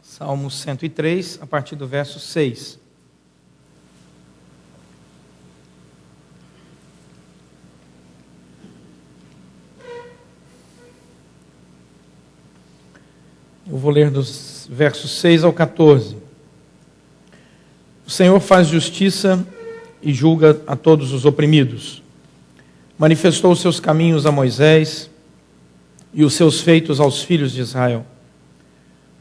Salmo 103, a partir do verso 6. Eu vou ler dos versos 6 ao 14. O Senhor faz justiça e julga a todos os oprimidos. Manifestou os seus caminhos a Moisés e os seus feitos aos filhos de Israel.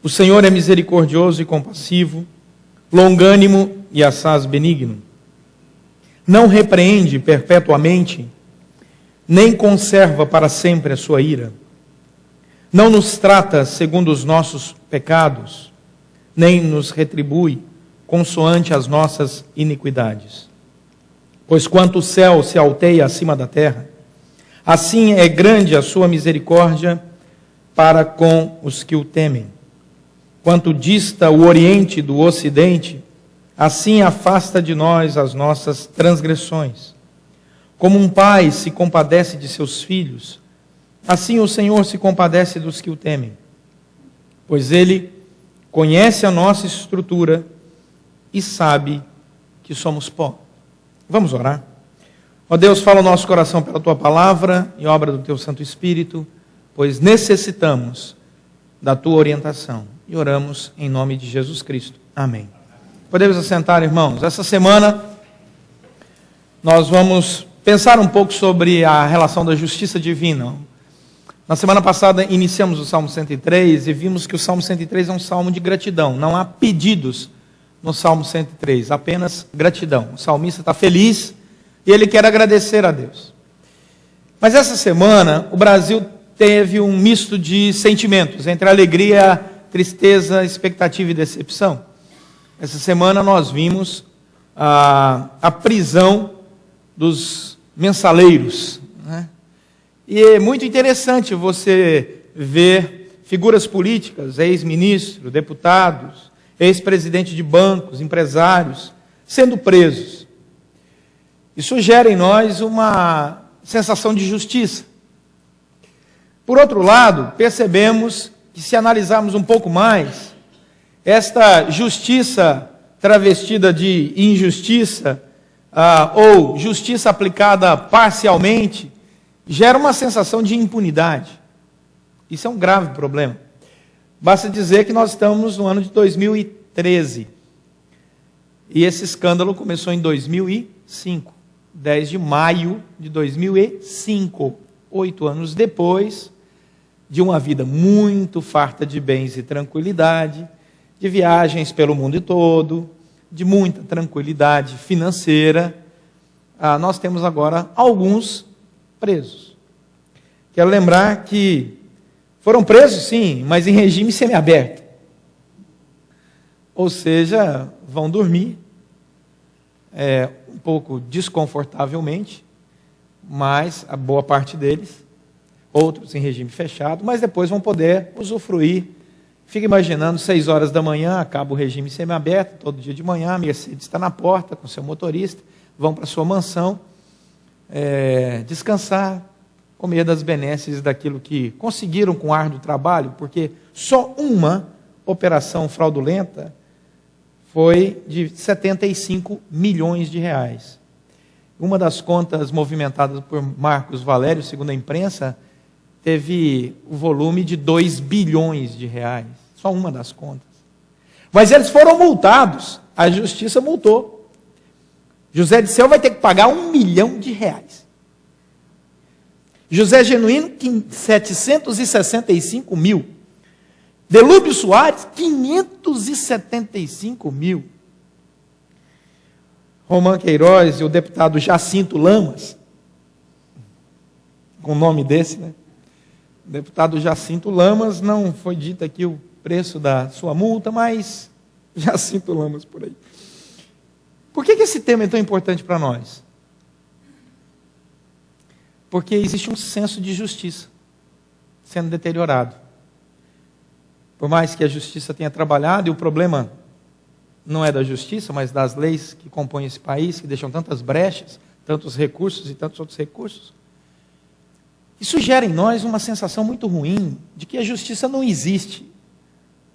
O Senhor é misericordioso e compassivo, longânimo e assaz benigno. Não repreende perpetuamente, nem conserva para sempre a sua ira. Não nos trata segundo os nossos pecados, nem nos retribui consoante as nossas iniquidades. Pois quanto o céu se alteia acima da terra, assim é grande a sua misericórdia para com os que o temem. Quanto dista o Oriente do Ocidente, assim afasta de nós as nossas transgressões. Como um pai se compadece de seus filhos, assim o Senhor se compadece dos que o temem. Pois Ele conhece a nossa estrutura e sabe que somos pó. Vamos orar? Ó Deus, fala o nosso coração pela Tua palavra e obra do Teu Santo Espírito, pois necessitamos da Tua orientação. E oramos em nome de Jesus Cristo. Amém. Podemos assentar, irmãos. Essa semana nós vamos pensar um pouco sobre a relação da justiça divina. Na semana passada iniciamos o Salmo 103 e vimos que o Salmo 103 é um salmo de gratidão. Não há pedidos no Salmo 103, apenas gratidão. O salmista está feliz e ele quer agradecer a Deus. Mas essa semana o Brasil teve um misto de sentimentos, entre alegria, tristeza, expectativa e decepção. Essa semana nós vimos a prisão dos mensaleiros, né? E é muito interessante você ver figuras políticas, ex-ministros, deputados, ex-presidente de bancos, empresários, sendo presos. Isso gera em nós uma sensação de justiça. Por outro lado, percebemos que, se analisarmos um pouco mais, esta justiça travestida de injustiça, ou justiça aplicada parcialmente, gera uma sensação de impunidade. Isso é um grave problema. Basta dizer que nós estamos no ano de 2013. E esse escândalo começou em 2005, 10 de maio de 2005, 8 anos depois de uma vida muito farta de bens e tranquilidade, de viagens pelo mundo todo, de muita tranquilidade financeira. Nós temos agora alguns presos. Quero lembrar que foram presos, sim, mas em regime semiaberto. Ou seja, vão dormir, um pouco desconfortavelmente, mas a boa parte deles, outros em regime fechado, mas depois vão poder usufruir. Fica imaginando, 6 horas da manhã, acaba o regime semiaberto, todo dia de manhã, a Mercedes está na porta com seu motorista, vão para sua mansão, descansar, comer das benesses daquilo que conseguiram com árduo trabalho, porque só uma operação fraudulenta foi de 75 milhões de reais. Uma das contas movimentadas por Marcos Valério, segundo a imprensa, teve o volume de 2 bilhões de reais. Só uma das contas. Mas eles foram multados. A justiça multou. José Disseu vai ter que pagar 1 milhão de reais. José Genuíno, 765 mil. Delúbio Soares, 575 mil. Romã Queiroz e o deputado Jacinto Lamas, com o nome desse, né? O deputado Jacinto Lamas, não foi dito aqui o preço da sua multa, mas Jacinto Lamas por aí. Por que esse tema é tão importante para nós? Porque existe um senso de justiça sendo deteriorado. Por mais que a justiça tenha trabalhado, e o problema não é da justiça, mas das leis que compõem esse país, que deixam tantas brechas, tantos recursos e tantos outros recursos, isso gera em nós uma sensação muito ruim de que a justiça não existe.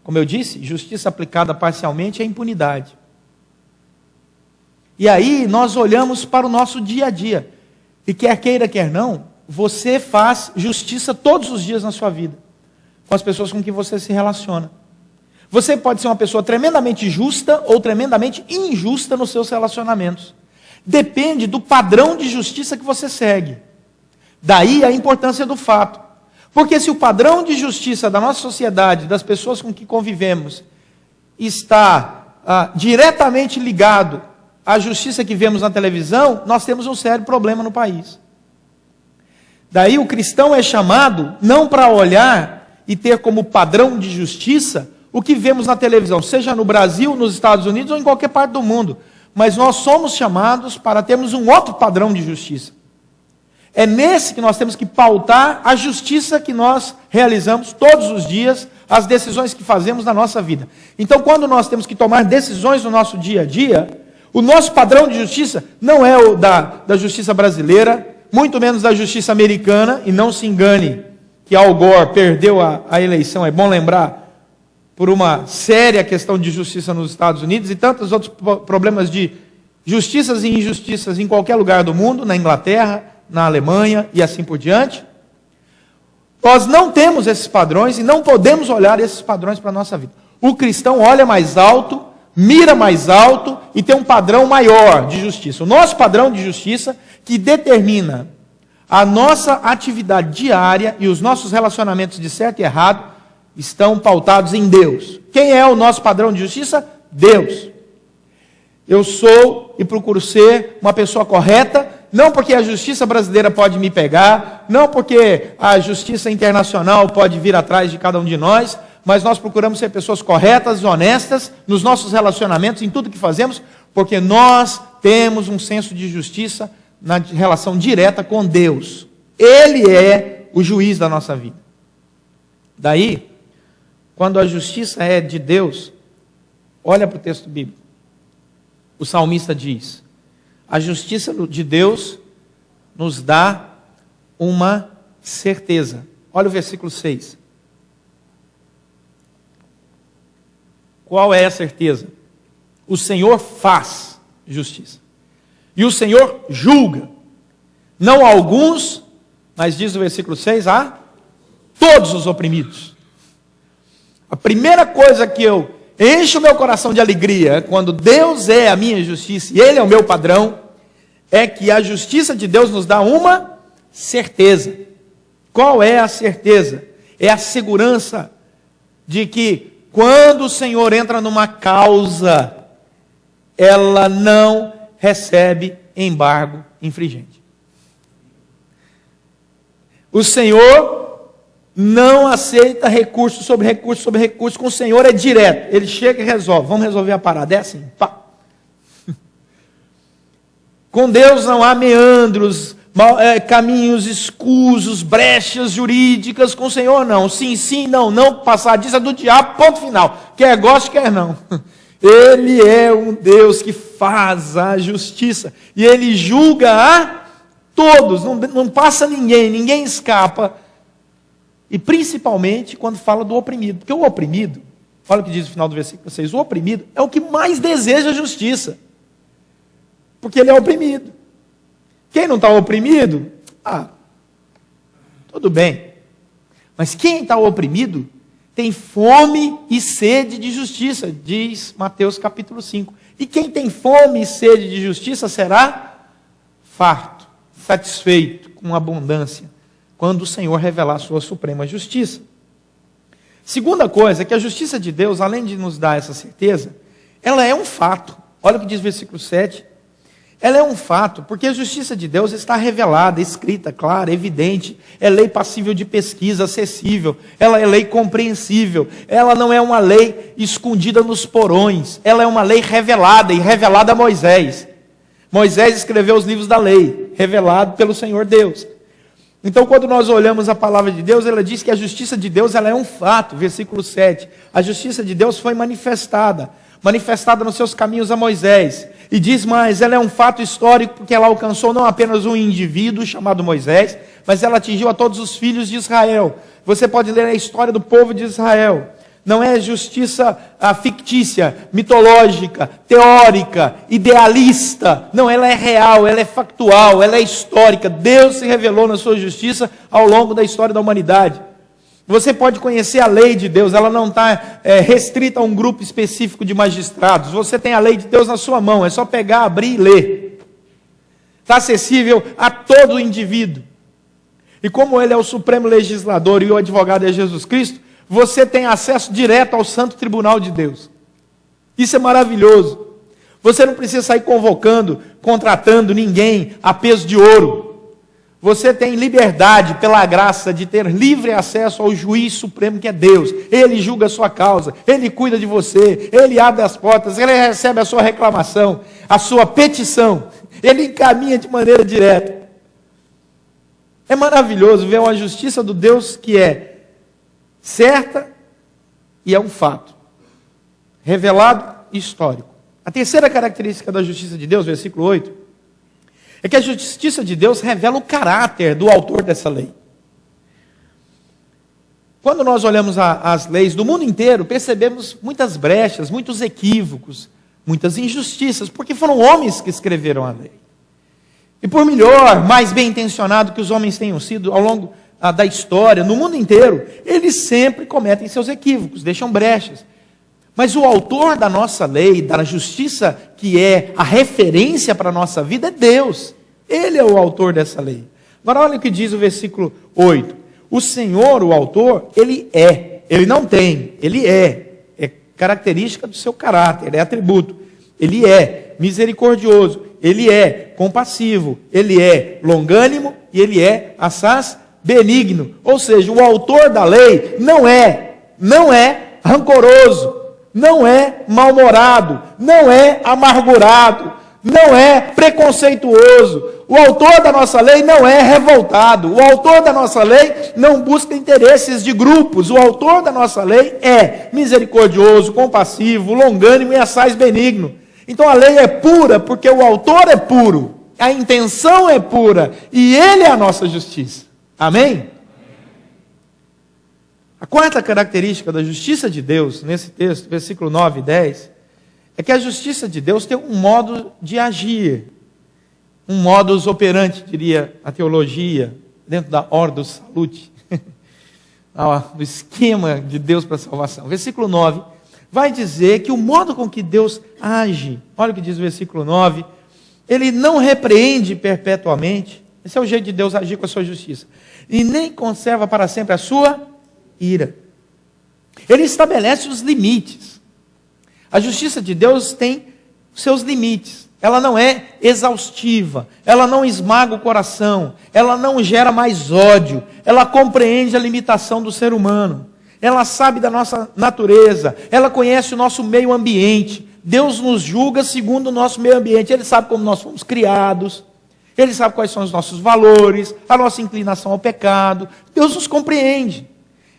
Como eu disse, justiça aplicada parcialmente é impunidade. E aí nós olhamos para o nosso dia a dia. E quer queira, quer não, você faz justiça todos os dias na sua vida, com as pessoas com quem você se relaciona. Você pode ser uma pessoa tremendamente justa ou tremendamente injusta nos seus relacionamentos. Depende do padrão de justiça que você segue. Daí a importância do fato. Porque se o padrão de justiça da nossa sociedade, das pessoas com que convivemos, está diretamente ligado à justiça que vemos na televisão, nós temos um sério problema no país. Daí o cristão é chamado não para olhar e ter como padrão de justiça o que vemos na televisão, seja no Brasil, nos Estados Unidos ou em qualquer parte do mundo. Mas nós somos chamados para termos um outro padrão de justiça. É nesse que nós temos que pautar a justiça que nós realizamos todos os dias, as decisões que fazemos na nossa vida. Então, quando nós temos que tomar decisões no nosso dia a dia, o nosso padrão de justiça não é o da justiça brasileira, muito menos da justiça americana, e não se engane que Al Gore perdeu a eleição, é bom lembrar, por uma séria questão de justiça nos Estados Unidos e tantos outros problemas de justiças e injustiças em qualquer lugar do mundo, na Inglaterra, na Alemanha e assim por diante. Nós não temos esses padrões e não podemos olhar esses padrões para a nossa vida. O cristão olha mais alto, mira mais alto e tem um padrão maior de justiça. O nosso padrão de justiça que determina a nossa atividade diária e os nossos relacionamentos de certo e errado estão pautados em Deus. Quem é o nosso padrão de justiça? Deus. Eu sou e procuro ser uma pessoa correta, não porque a justiça brasileira pode me pegar, não porque a justiça internacional pode vir atrás de cada um de nós, mas nós procuramos ser pessoas corretas e honestas nos nossos relacionamentos, em tudo que fazemos, porque nós temos um senso de justiça na relação direta com Deus. Ele é o juiz da nossa vida. Daí, quando a justiça é de Deus, olha para o texto bíblico. O salmista diz: a justiça de Deus nos dá uma certeza. Olha o versículo 6. Qual é a certeza? O Senhor faz justiça. E o Senhor julga. Não a alguns, mas diz o versículo 6, a todos os oprimidos. A primeira coisa que eu encho o meu coração de alegria, quando Deus é a minha justiça e Ele é o meu padrão, é que a justiça de Deus nos dá uma certeza. Qual é a certeza? É a segurança de que quando o Senhor entra numa causa, ela não recebe embargo infringente. O Senhor não aceita recurso sobre recurso sobre recurso. Com o Senhor é direto. Ele chega e resolve. Vamos resolver a parada. É assim. Pá. Com Deus não há meandros, caminhos escusos, brechas jurídicas. Com o Senhor não. Sim, sim, não, não. Passadiça do diabo, ponto final. Quer goste, quer não. Ele é um Deus que faz a justiça. E Ele julga a todos. Não passa ninguém escapa. E principalmente quando fala do oprimido. Porque o oprimido, olha o que diz no final do versículo 6, o oprimido é o que mais deseja a justiça. Porque ele é oprimido. Quem não está oprimido, tudo bem. Mas quem está oprimido tem fome e sede de justiça, diz Mateus capítulo 5. E quem tem fome e sede de justiça será farto, satisfeito, com abundância, quando o Senhor revelar a sua suprema justiça. Segunda coisa é que a justiça de Deus, além de nos dar essa certeza, ela é um fato. Olha o que diz o versículo 7. Ela é um fato, porque a justiça de Deus está revelada, escrita, clara, evidente. É lei passível de pesquisa, acessível. Ela é lei compreensível. Ela não é uma lei escondida nos porões. Ela é uma lei revelada, e revelada a Moisés. Moisés escreveu os livros da lei, revelado pelo Senhor Deus. Então, quando nós olhamos a palavra de Deus, ela diz que a justiça de Deus ela é um fato, versículo 7. A justiça de Deus foi manifestada nos seus caminhos a Moisés. E diz mais, ela é um fato histórico, porque ela alcançou não apenas um indivíduo chamado Moisés, mas ela atingiu a todos os filhos de Israel. Você pode ler a história do povo de Israel. Não é justiça fictícia, mitológica, teórica, idealista. Não, ela é real, ela é factual, ela é histórica. Deus se revelou na sua justiça ao longo da história da humanidade. Você pode conhecer a lei de Deus, ela não está restrita a um grupo específico de magistrados. Você tem a lei de Deus na sua mão, é só pegar, abrir e ler. Está acessível a todo indivíduo. E como Ele é o supremo legislador e o advogado é Jesus Cristo, você tem acesso direto ao Santo Tribunal de Deus. Isso é maravilhoso. Você não precisa sair convocando, contratando ninguém a peso de ouro. Você tem liberdade, pela graça, de ter livre acesso ao juiz supremo que é Deus. Ele julga a sua causa, Ele cuida de você, Ele abre as portas, Ele recebe a sua reclamação, a sua petição. Ele encaminha de maneira direta. É maravilhoso ver uma justiça do Deus que é certa e é um fato. Revelado e histórico. A terceira característica da justiça de Deus, versículo 8, é que a justiça de Deus revela o caráter do autor dessa lei. Quando nós olhamos as leis do mundo inteiro, percebemos muitas brechas, muitos equívocos, muitas injustiças, porque foram homens que escreveram a lei. E por melhor, mais bem intencionado que os homens tenham sido ao longo da história, no mundo inteiro, eles sempre cometem seus equívocos, deixam brechas. Mas o autor da nossa lei, da justiça que é a referência para a nossa vida, é Deus. Ele é o autor dessa lei. Agora olha o que diz o versículo 8. O Senhor, o autor, Ele é. Ele não tem, Ele é. É característica do seu caráter, é atributo. Ele é misericordioso, Ele é compassivo, Ele é longânimo e Ele é assaz benigno. Ou seja, o autor da lei não é rancoroso, não é mal-humorado, não é amargurado, não é preconceituoso. O autor da nossa lei não é revoltado. O autor da nossa lei não busca interesses de grupos. O autor da nossa lei é misericordioso, compassivo, longânimo e assaz benigno. Então a lei é pura porque o autor é puro, a intenção é pura e ele é a nossa justiça. Amém? A quarta característica da justiça de Deus, nesse texto, versículo 9 e 10, é que a justiça de Deus tem um modo de agir, um modus operandi, diria a teologia, dentro da Ordo Salute, do esquema de Deus para a salvação. Versículo 9 vai dizer que o modo com que Deus age, olha o que diz o versículo 9, Ele não repreende perpetuamente, esse é o jeito de Deus agir com a sua justiça, e nem conserva para sempre a sua ira. Ele estabelece os limites. A justiça de Deus tem seus limites. Ela não é exaustiva, ela não esmaga o coração, ela não gera mais ódio, ela compreende a limitação do ser humano, ela sabe da nossa natureza, ela conhece o nosso meio ambiente. Deus nos julga segundo o nosso meio ambiente, Ele sabe como nós fomos criados, Ele sabe quais são os nossos valores, a nossa inclinação ao pecado. Deus nos compreende.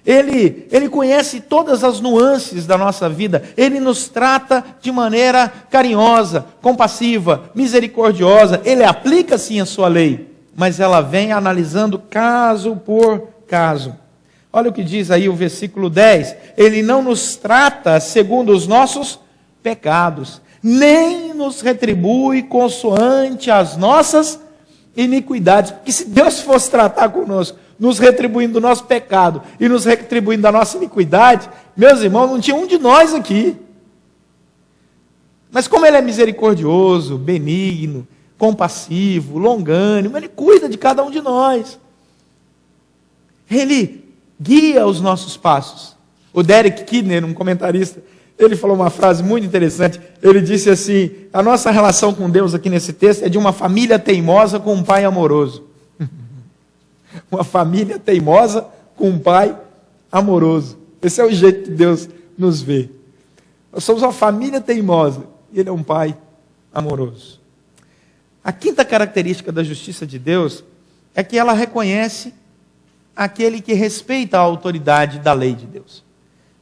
Ele conhece todas as nuances da nossa vida. Ele nos trata de maneira carinhosa, compassiva, misericordiosa. Ele aplica sim a sua lei, mas ela vem analisando caso por caso. Olha o que diz aí o versículo 10. Ele não nos trata segundo os nossos pecados, nem nos retribui consoante as nossas iniquidades. Porque se Deus fosse tratar conosco, nos retribuindo do nosso pecado e nos retribuindo da nossa iniquidade, meus irmãos, não tinha um de nós aqui. Mas como Ele é misericordioso, benigno, compassivo, longânimo, Ele cuida de cada um de nós. Ele guia os nossos passos. O Derek Kidner, um comentarista, ele falou uma frase muito interessante. Ele disse assim: a nossa relação com Deus aqui nesse texto é de uma família teimosa com um pai amoroso. Uma família teimosa com um pai amoroso. Esse é o jeito que Deus nos vê. Nós somos uma família teimosa e Ele é um pai amoroso. A quinta característica da justiça de Deus é que ela reconhece aquele que respeita a autoridade da lei de Deus.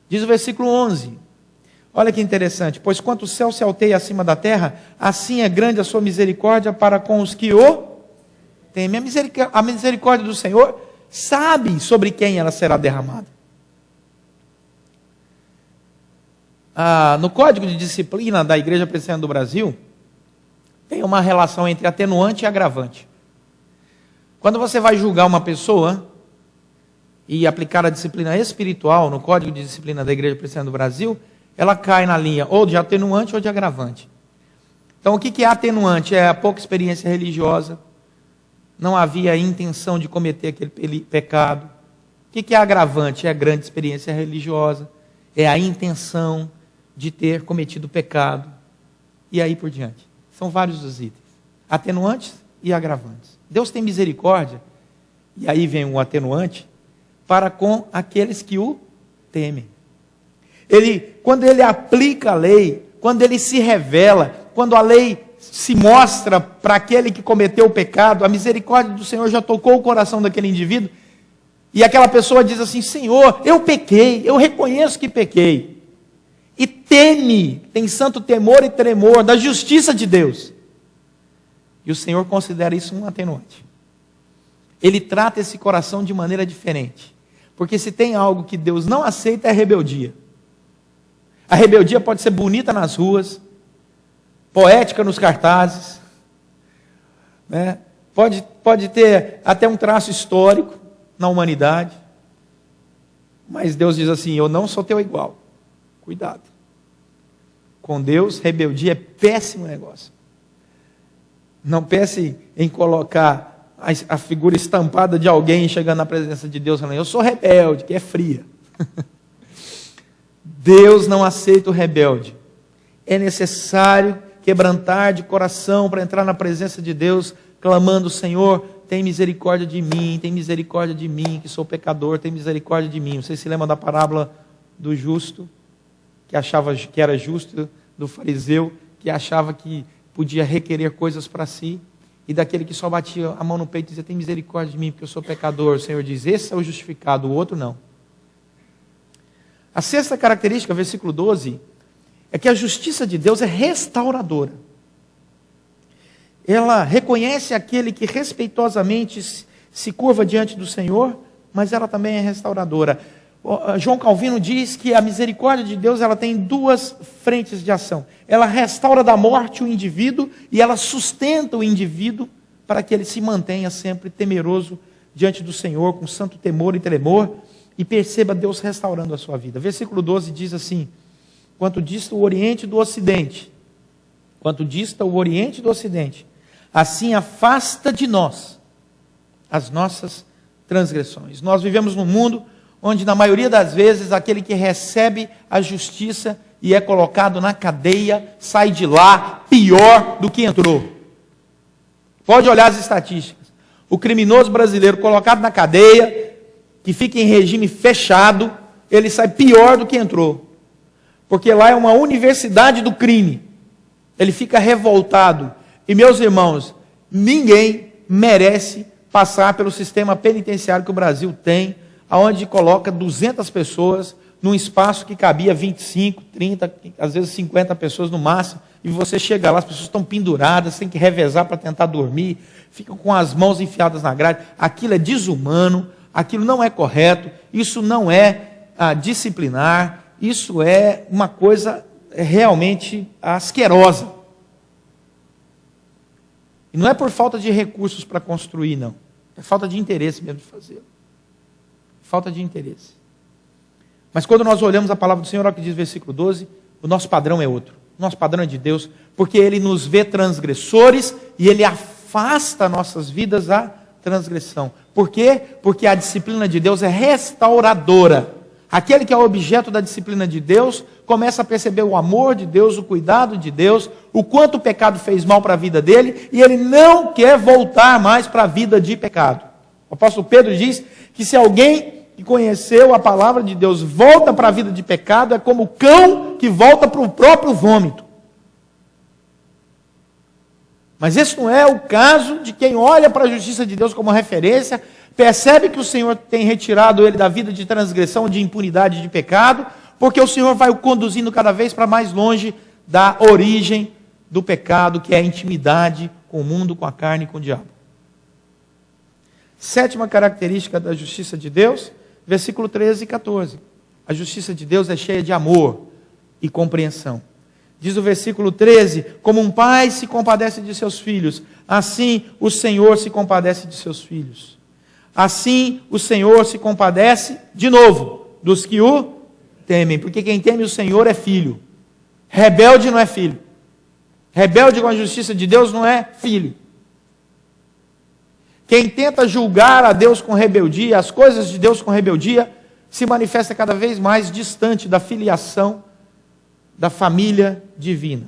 Diz o versículo 11. Olha que interessante. Pois quanto o céu se alteia acima da terra, assim é grande a sua misericórdia para com os que o temem. A misericórdia do Senhor sabe sobre quem ela será derramada. No Código de Disciplina da Igreja Presbiteriana do Brasil, tem uma relação entre atenuante e agravante. Quando você vai julgar uma pessoa e aplicar a disciplina espiritual no Código de Disciplina da Igreja Presbiteriana do Brasil, ela cai na linha ou de atenuante ou de agravante. Então, o que é atenuante? É a pouca experiência religiosa, não havia intenção de cometer aquele pecado. O que é agravante? É a grande experiência religiosa, é a intenção de ter cometido pecado, e aí por diante. São vários os itens, atenuantes e agravantes. Deus tem misericórdia, e aí vem o atenuante, para com aqueles que o temem. Quando ele aplica a lei, quando ele se revela, quando a lei se mostra para aquele que cometeu o pecado, a misericórdia do Senhor já tocou o coração daquele indivíduo, e aquela pessoa diz assim: Senhor, eu pequei, eu reconheço que pequei, e teme, tem santo temor e tremor da justiça de Deus, e o Senhor considera isso um atenuante. Ele trata esse coração de maneira diferente, porque se tem algo que Deus não aceita é a rebeldia. A rebeldia pode ser bonita nas ruas, poética nos cartazes, né? Pode ter até um traço histórico na humanidade, mas Deus diz assim: eu não sou teu igual, cuidado. Com Deus, rebeldia é péssimo negócio. Não pense em colocar a figura estampada de alguém chegando na presença de Deus falando: eu sou rebelde, que é fria. Deus não aceita o rebelde. É necessário quebrantar de coração para entrar na presença de Deus, clamando: Senhor, tem misericórdia de mim, que sou pecador, tem misericórdia de mim. Vocês se lembram da parábola do justo, que achava que era justo, do fariseu, que achava que podia requerer coisas para si, e daquele que só batia a mão no peito e dizia: tem misericórdia de mim, porque eu sou pecador. O Senhor diz: esse é o justificado, o outro não. A sexta característica, versículo 12, é que a justiça de Deus é restauradora. Ela reconhece aquele que respeitosamente se curva diante do Senhor, mas ela também é restauradora. João Calvino diz que a misericórdia de Deus ela tem duas frentes de ação. Ela restaura da morte o indivíduo e ela sustenta o indivíduo para que ele se mantenha sempre temeroso diante do Senhor, com santo temor e tremor, e perceba Deus restaurando a sua vida. Versículo 12 diz assim: quanto dista o Oriente do Ocidente, assim afasta de nós as nossas transgressões. Nós vivemos num mundo onde, na maioria das vezes, aquele que recebe a justiça e é colocado na cadeia, sai de lá pior do que entrou. Pode olhar as estatísticas. O criminoso brasileiro colocado na cadeia, que fica em regime fechado, ele sai pior do que entrou. Porque lá é uma universidade do crime. Ele fica revoltado. E, meus irmãos, ninguém merece passar pelo sistema penitenciário que o Brasil tem, onde coloca 200 pessoas num espaço que cabia 25, 30, às vezes 50 pessoas no máximo, e você chega lá, as pessoas estão penduradas, tem que revezar para tentar dormir, ficam com as mãos enfiadas na grade. Aquilo é desumano, aquilo não é correto, isso não é disciplinar, isso é uma coisa realmente asquerosa. E não é por falta de recursos para construir, não. É falta de interesse mesmo de fazer. Falta de interesse. Mas quando nós olhamos a palavra do Senhor, olha o que diz o versículo 12, o nosso padrão é outro. O nosso padrão é de Deus, porque Ele nos vê transgressores e Ele afasta nossas vidas da transgressão. Por quê? Porque a disciplina de Deus é restauradora. Aquele que é o objeto da disciplina de Deus começa a perceber o amor de Deus, o cuidado de Deus, o quanto o pecado fez mal para a vida dele, e ele não quer voltar mais para a vida de pecado. O apóstolo Pedro diz que se alguém que conheceu a palavra de Deus volta para a vida de pecado, é como o cão que volta para o próprio vômito. Mas esse não é o caso de quem olha para a justiça de Deus como referência, percebe que o Senhor tem retirado ele da vida de transgressão, de impunidade, de pecado, porque o Senhor vai o conduzindo cada vez para mais longe da origem do pecado, que é a intimidade com o mundo, com a carne e com o diabo. Sétima característica da justiça de Deus, versículo 13 e 14. A justiça de Deus é cheia de amor. e compreensão. Diz o versículo 13: como um pai se compadece de seus filhos, assim o Senhor se compadece de seus filhos. Assim o Senhor se compadece, de novo, dos que o temem, porque quem teme o Senhor é filho. Rebelde não é filho. Rebelde com a justiça de Deus não é filho. Quem tenta julgar a Deus com rebeldia, as coisas de Deus com rebeldia, se manifesta cada vez mais distante da filiação da família divina.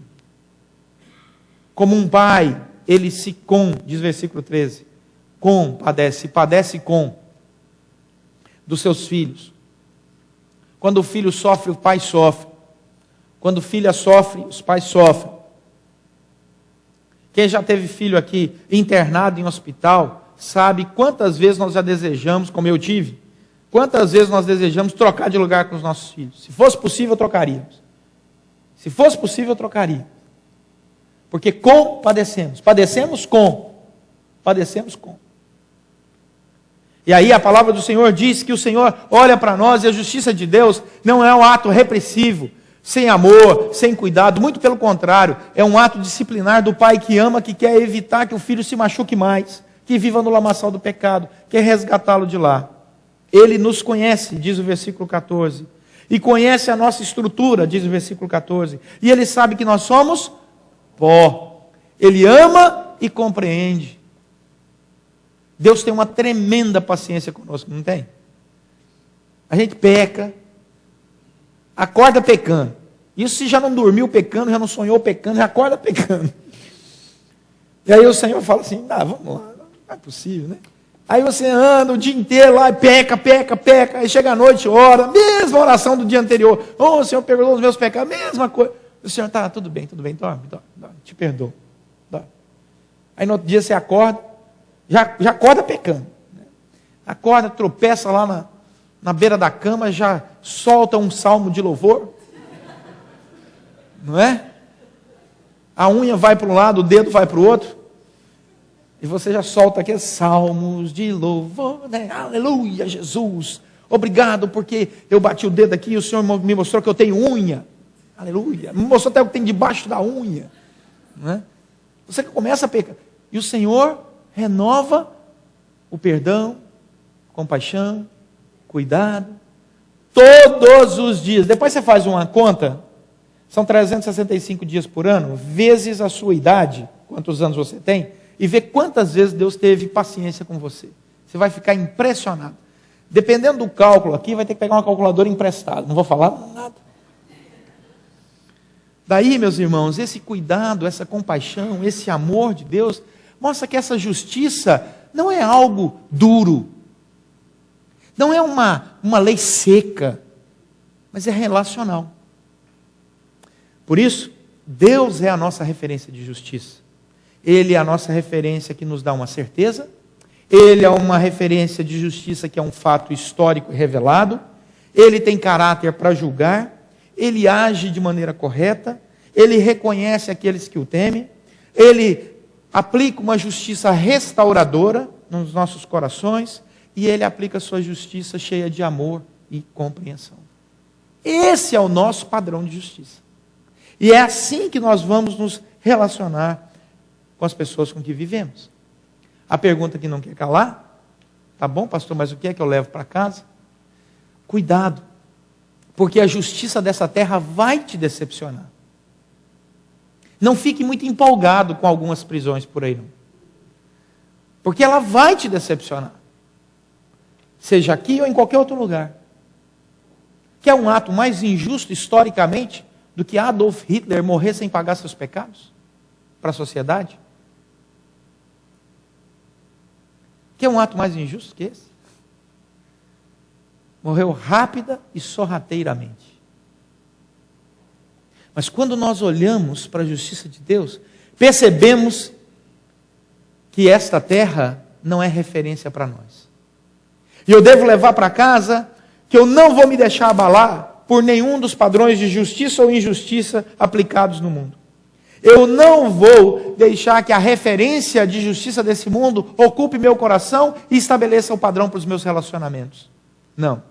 Como um pai, ele diz o versículo 13, padece com dos seus filhos. Quando o filho sofre, o pai sofre. Quando a filha sofre, os pais sofrem. Quem já teve filho aqui internado em hospital, sabe quantas vezes nós já desejamos, como eu tive, quantas vezes nós desejamos trocar de lugar com os nossos filhos. Se fosse possível, trocaríamos. Se fosse possível, trocaria. Porque padecemos com. E aí a palavra do Senhor diz que o Senhor olha para nós e a justiça de Deus não é um ato repressivo, sem amor, sem cuidado, muito pelo contrário, é um ato disciplinar do pai que ama, que quer evitar que o filho se machuque mais, que viva no lamaçal do pecado, quer resgatá-lo de lá. Ele nos conhece, diz o versículo 14, e conhece a nossa estrutura, diz o versículo 14, e Ele sabe que nós somos pó. Ele ama e compreende. Deus tem uma tremenda paciência conosco, não tem? A gente peca, acorda pecando. Isso se já não dormiu pecando, já não sonhou pecando, já acorda pecando. E aí o Senhor fala assim, vamos lá, não é possível, né? Aí você anda o dia inteiro lá e peca, aí chega a noite, ora, mesma oração do dia anterior. O Senhor perdoou os meus pecados, mesma coisa. O Senhor, tudo bem, dorme, te perdoo. Dorme. Aí no outro dia você acorda, já acorda pecando. Acorda, tropeça lá na beira da cama, já solta um salmo de louvor. Não é? A unha vai para um lado, o dedo vai para o outro. E você já solta aqueles salmos de louvor, né? Aleluia, Jesus. Obrigado porque eu bati o dedo aqui e o Senhor me mostrou que eu tenho unha. Aleluia. Me mostrou até o que tem debaixo da unha. Não é? Você começa a pecar. E o Senhor renova o perdão, compaixão, cuidado, todos os dias. Depois você faz uma conta, são 365 dias por ano, vezes a sua idade, quantos anos você tem, e vê quantas vezes Deus teve paciência com você. Você vai ficar impressionado. Dependendo do cálculo aqui, vai ter que pegar uma calculadora emprestada. Não vou falar nada. Daí, meus irmãos, esse cuidado, essa compaixão, esse amor de Deus, mostra que essa justiça não é algo duro. Não é uma lei seca, mas é relacional. Por isso, Deus é a nossa referência de justiça. Ele é a nossa referência que nos dá uma certeza. Ele é uma referência de justiça que é um fato histórico e revelado. Ele tem caráter para julgar. Ele age de maneira correta. Ele reconhece aqueles que o temem. Ele aplica uma justiça restauradora nos nossos corações. E Ele aplica a sua justiça cheia de amor e compreensão. Esse é o nosso padrão de justiça. E é assim que nós vamos nos relacionar com as pessoas com que vivemos. A pergunta que não quer calar, tá bom, pastor, mas o que é que eu levo para casa? Cuidado, porque a justiça dessa terra vai te decepcionar. Não fique muito empolgado com algumas prisões por aí, não. Porque ela vai te decepcionar. Seja aqui ou em qualquer outro lugar. Quer um ato mais injusto historicamente do que Adolf Hitler morrer sem pagar seus pecados para a sociedade? Quer um ato mais injusto que esse? Morreu rápida e sorrateiramente. Mas quando nós olhamos para a justiça de Deus, percebemos que esta terra não é referência para nós. E eu devo levar para casa que eu não vou me deixar abalar por nenhum dos padrões de justiça ou injustiça aplicados no mundo. Eu não vou deixar que a referência de justiça desse mundo ocupe meu coração e estabeleça o padrão para os meus relacionamentos. Não.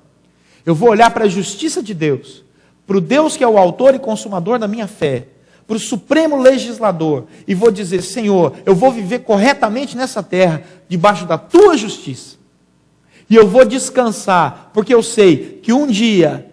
Eu vou olhar para a justiça de Deus, para o Deus que é o autor e consumador da minha fé, para o supremo legislador, e vou dizer: Senhor, eu vou viver corretamente nessa terra, debaixo da tua justiça. E eu vou descansar, porque eu sei que um dia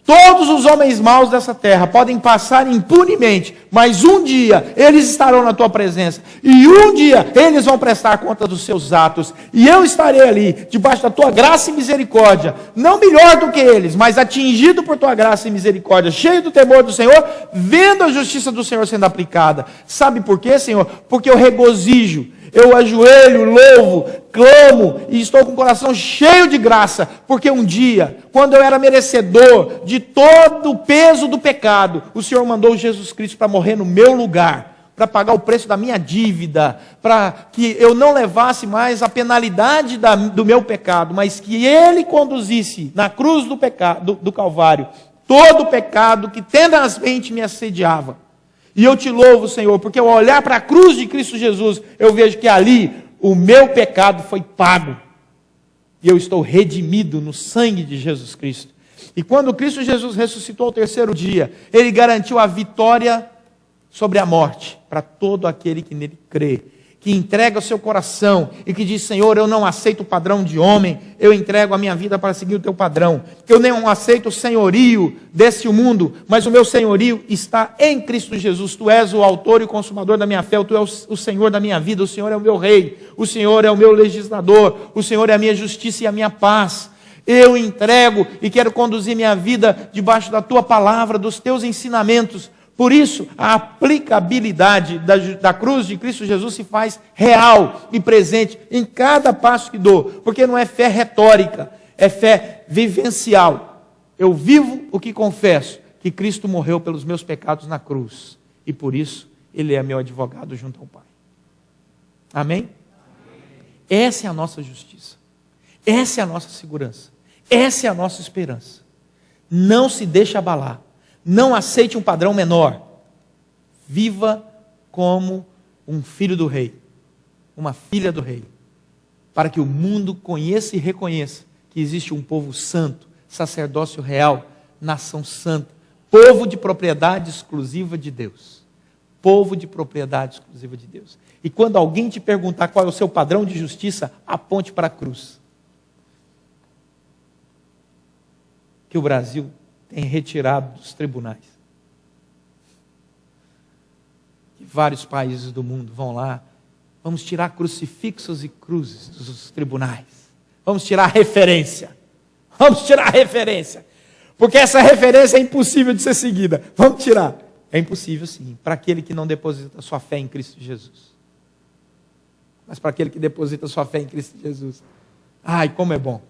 todos os homens maus dessa terra podem passar impunemente, mas um dia eles estarão na tua presença, e um dia eles vão prestar conta dos seus atos, e eu estarei ali, debaixo da tua graça e misericórdia, não melhor do que eles, mas atingido por tua graça e misericórdia, cheio do temor do Senhor, vendo a justiça do Senhor sendo aplicada. Sabe por quê, Senhor? Porque eu regozijo, eu ajoelho, louvo, clamo e estou com o coração cheio de graça, porque um dia, quando eu era merecedor de todo o peso do pecado, o Senhor mandou Jesus Cristo para morrer no meu lugar, para pagar o preço da minha dívida, para que eu não levasse mais a penalidade do meu pecado, mas que Ele conduzisse na cruz do Calvário todo o pecado que tenazmente me assediava. E eu te louvo, Senhor, porque ao olhar para a cruz de Cristo Jesus, eu vejo que ali o meu pecado foi pago. E eu estou redimido no sangue de Jesus Cristo. E quando Cristo Jesus ressuscitou ao terceiro dia, Ele garantiu a vitória sobre a morte para todo aquele que nele crê, que entrega o seu coração e que diz: Senhor, eu não aceito o padrão de homem, eu entrego a minha vida para seguir o teu padrão. Eu não aceito o senhorio desse mundo, mas o meu senhorio está em Cristo Jesus. Tu és o autor e consumador da minha fé, tu és o Senhor da minha vida, o Senhor é o meu rei, o Senhor é o meu legislador, o Senhor é a minha justiça e a minha paz. Eu entrego e quero conduzir minha vida debaixo da tua palavra, dos teus ensinamentos. Por isso, a aplicabilidade da cruz de Cristo Jesus se faz real e presente em cada passo que dou, porque não é fé retórica, é fé vivencial. Eu vivo o que confesso, que Cristo morreu pelos meus pecados na cruz, e por isso Ele é meu advogado junto ao Pai. Amém? Essa é a nossa justiça, essa é a nossa segurança, essa é a nossa esperança. Não se deixe abalar. Não aceite um padrão menor. Viva como um filho do rei, uma filha do rei, para que o mundo conheça e reconheça que existe um povo santo, sacerdócio real, nação santa, povo de propriedade exclusiva de Deus. Povo de propriedade exclusiva de Deus. E quando alguém te perguntar qual é o seu padrão de justiça, aponte para a cruz. Que o Brasil tem retirado dos tribunais. Que vários países do mundo vão lá, vamos tirar crucifixos e cruzes dos tribunais. Vamos tirar a referência. Vamos tirar a referência. Porque essa referência é impossível de ser seguida. Vamos tirar. É impossível sim, para aquele que não deposita sua fé em Cristo Jesus. Mas para aquele que deposita sua fé em Cristo Jesus, ai, como é bom.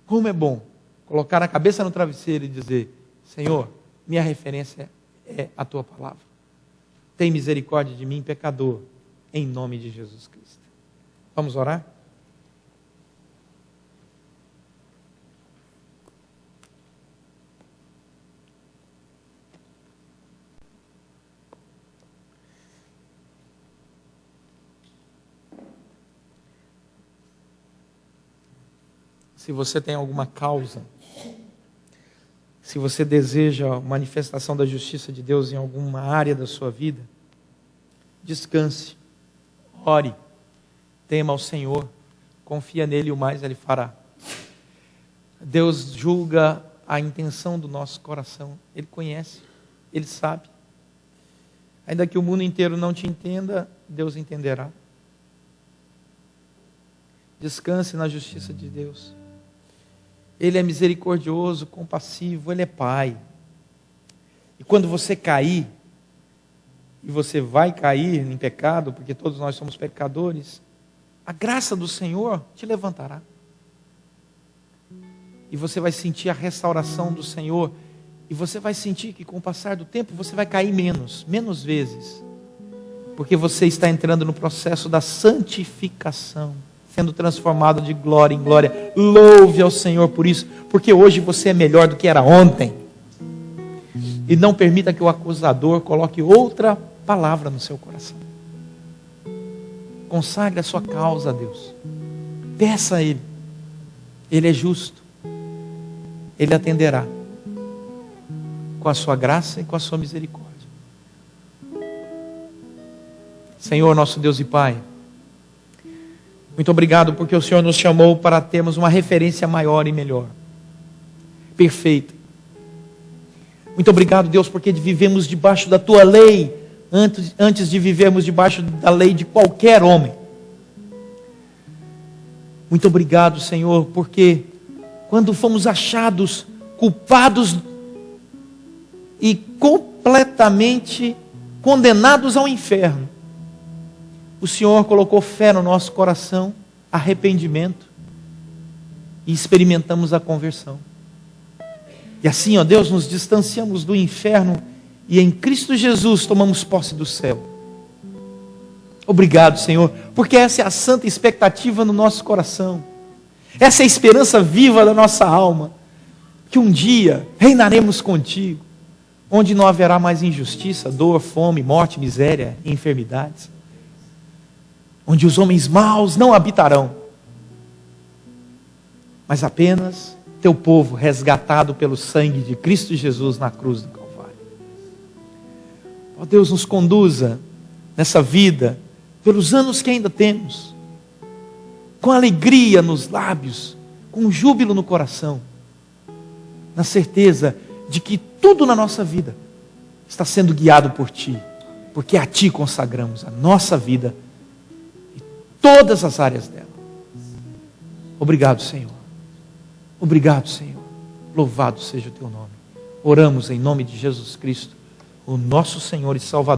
Como é bom colocar a cabeça no travesseiro e dizer: Senhor, minha referência é a tua palavra. Tem misericórdia de mim, pecador, em nome de Jesus Cristo. Vamos orar? Se você tem alguma causa, se você deseja a manifestação da justiça de Deus em alguma área da sua vida, descanse, ore, tema ao Senhor, confia nele e o mais Ele fará. Deus julga a intenção do nosso coração, Ele conhece, Ele sabe. Ainda que o mundo inteiro não te entenda, Deus entenderá. Descanse na justiça de Deus. Ele é misericordioso, compassivo, Ele é Pai. E quando você cair, e você vai cair em pecado, porque todos nós somos pecadores, a graça do Senhor te levantará. E você vai sentir a restauração do Senhor, e você vai sentir que com o passar do tempo você vai cair menos vezes, porque você está entrando no processo da santificação, sendo transformado de glória em glória. Louve ao Senhor por isso, porque hoje você é melhor do que era ontem. E não permita que o acusador coloque outra palavra no seu coração. Consagre a sua causa a Deus. Peça a Ele. Ele é justo. Ele atenderá. com a sua graça e com a sua misericórdia. Senhor, nosso Deus e Pai, muito obrigado porque o Senhor nos chamou para termos uma referência maior e melhor, perfeita. Muito obrigado, Deus, porque vivemos debaixo da Tua lei, antes de vivermos debaixo da lei de qualquer homem. Muito obrigado, Senhor, porque quando fomos achados culpados e completamente condenados ao inferno, o Senhor colocou fé no nosso coração, arrependimento, e experimentamos a conversão. E assim, ó Deus, nos distanciamos do inferno e em Cristo Jesus tomamos posse do céu. Obrigado, Senhor, porque essa é a santa expectativa no nosso coração. Essa é a esperança viva da nossa alma, que um dia reinaremos contigo, onde não haverá mais injustiça, dor, fome, morte, miséria e enfermidades. Onde os homens maus não habitarão, mas apenas teu povo resgatado pelo sangue de Cristo Jesus na cruz do Calvário. Ó Deus, nos conduza nessa vida, pelos anos que ainda temos, com alegria nos lábios, com júbilo no coração, na certeza de que tudo na nossa vida está sendo guiado por Ti, porque a Ti consagramos a nossa vida e todas as áreas dela. Obrigado, Senhor. Obrigado, Senhor. Louvado seja o Teu nome. Oramos em nome de Jesus Cristo, o nosso Senhor e Salvador.